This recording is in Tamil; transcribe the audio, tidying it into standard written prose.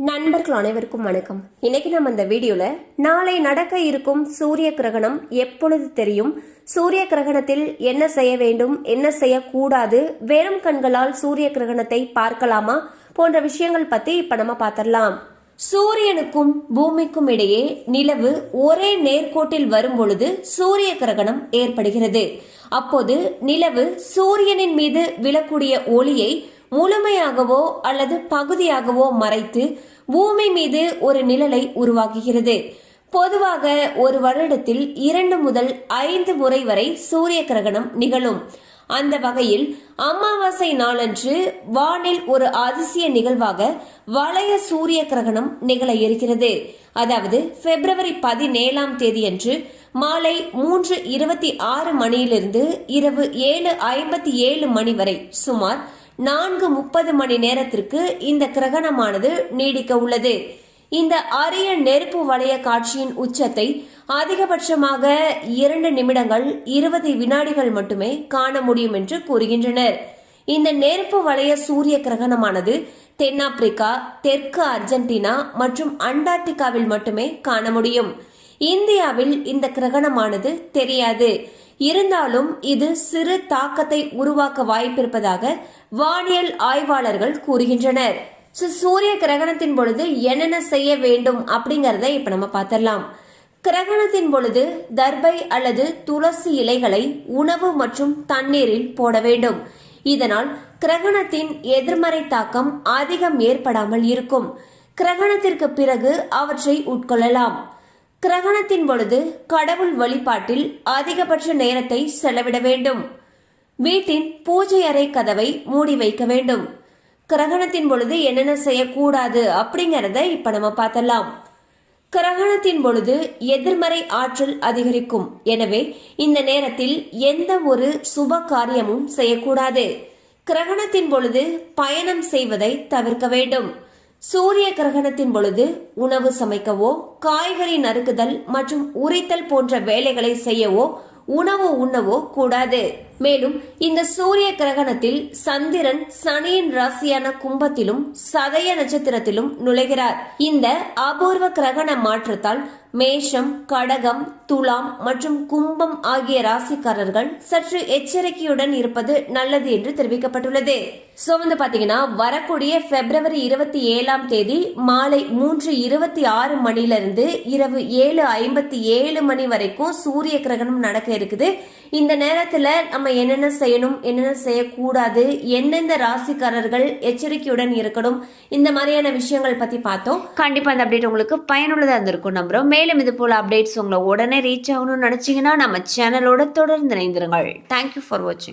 நண்பர்கள் அனைவருக்கும் வணக்கம். இன்னைக்கு நம்ம இந்த வீடியோல நாளை நடக்க இருக்கும் சூரிய கிரகணம் எப்பொழுது தெரியும், சூரிய கிரகணத்தில் என்ன செய்ய வேண்டும், என்ன செய்யக்கூடாது, வெறும் கண்களால் சூரிய கிரகணத்தை பார்க்கலாமா போன்ற விஷயங்கள் பத்தி இப்ப நம்ம பார்த்திடலாம். சூரியனுக்கும் பூமிக்கும் இடையே நிலவு ஒரே நேர்கோட்டில் வரும் பொழுது சூரிய கிரகணம் ஏற்படுகிறது. அப்போது நிலவு சூரியனின் மீது விழக்கூடிய ஒளியை முழுமையாகவோ அல்லது பகுதியாகவோ மறைத்து பூமி மீது ஒரு நிழலை உருவாக்குகிறது. பொதுவாக ஒரு வருடத்தில் 2 முதல் 5 முறை வரை சூரிய கிரகணம் நிகழும். அந்த வகையில் அமாவாசை நாளன்று வானில் ஒரு அதிசய நிகழ்வாக வளைய சூரிய கிரகணம் நிகழ இருக்கிறது. அதாவது பிப்ரவரி 17ஆம் தேதியன்று மாலை 3:26 மணியிலிருந்து இரவு 7:57 மணி வரை சுமார் 4:30 மணி நேரத்திற்கு இந்த கிரகணமானது நீடிக்க உள்ளது. இந்த அரிய நெருப்பு வளைய காட்சியின் உச்சத்தை அதிகபட்சமாக 2 நிமிடங்கள் 20 வினாடிகள் மட்டுமே காண முடியும் என்று கூறுகின்றனர். இந்த நெருப்பு வளைய சூரிய கிரகணமானது தென்னாப்பிரிக்கா, தெற்கு அர்ஜென்டினா மற்றும் அண்டார்டிகாவில் மட்டுமே காண முடியும். இந்தியாவில் இந்த கிரகணமானது தெரியாது. இருந்தாலும் இது சிறு தாக்கத்தை உருவாக்க வாய்ப்பிருப்பதாக வானியல் ஆய்வாளர்கள் கூறுகின்றனர். சூரிய கிரகணத்தின் பொழுது என்னென்ன செய்ய வேண்டும் அப்படிங்கறத இப்ப நம்ம பார்த்திடலாம். கிரகணத்தின் பொழுது தர்பை அல்லது துளசி இலைகளை உணவு மற்றும் தண்ணீரில் போட வேண்டும். இதனால் கிரகணத்தின் எதிர்மறை தாக்கம் அதிகம் ஏற்படாமல் இருக்கும். கிரகணத்திற்கு பிறகு அவற்றை உட்கொள்ளலாம். கிரகணத்தின் பொழுது கடவுள் வழிபாட்டில் அதிகபட்ச நேரத்தை செலவிட வேண்டும். வீட்டின் பூஜை அறை கதவை மூடி வைக்க வேண்டும். கிரகணத்தின் பொழுது என்னென்ன செய்யக்கூடாது அப்படிங்கறத இப்ப நம்ம பார்த்தலாம். கிரகணத்தின் பொழுது எதிர்மறை ஆற்றல் அதிகரிக்கும். எனவே இந்த நேரத்தில் எந்த ஒரு சுப காரியமும் செய்யக்கூடாது. கிரகணத்தின் பொழுது பயணம் செய்வதை தவிர்க்க வேண்டும். சூரிய கிரகணத்தின் பொழுது உணவு சமைக்கவோ, காய்கறி நறுக்குதல் மற்றும் உரித்தல் போன்ற வேலைகளை செய்யவோ, உணவு உண்ணவோ கூடாது. மேலும் இந்த சூரிய கிரகணத்தில் சந்திரன் சனியின் ராசியான கும்பத்திலும் சதய நட்சத்திரத்திலும் நுழைகிறார். இந்த அபூர்வ கிரகண மாற்றத்தால் மேஷம், கடகம், துலாம் மற்றும் கும்பம் ஆகிய ராசிக்காரர்கள் சற்று எச்சரிக்கையுடன் இருப்பது நல்லது என்று தெரிவிக்கப்பட்டுள்ளது. சோ பாத்தீங்கன்னா வரக்கூடிய பிப்ரவரி 27ஆம் தேதி மாலை 3:26 மணிலிருந்து இரவு 7:57 மணி வரைக்கும் சூரிய கிரகணம் நடக்க இருக்குது. இந்த நேரத்துல நம்ம என்னென்ன செய்யணும், என்னென்ன செய்யக்கூடாது, எந்தெந்த ராசிக்காரர்கள் எச்சரிக்கையுடன் இருக்கணும், இந்த மாதிரியான விஷயங்கள் பத்தி பார்த்தோம். கண்டிப்பா அந்த அப்டேட் உங்களுக்கு பயனுள்ளதா இருந்திருக்கும் நம்புறோம். மேலும் இது போல அப்டேட்ஸ் உங்களை உடனே ரீச் ஆகணும்னு நினைச்சீங்கன்னா நம்ம சேனலோட தொடர்ந்து இணைந்திருங்கள். தேங்க்யூ ஃபார் வாட்சிங்.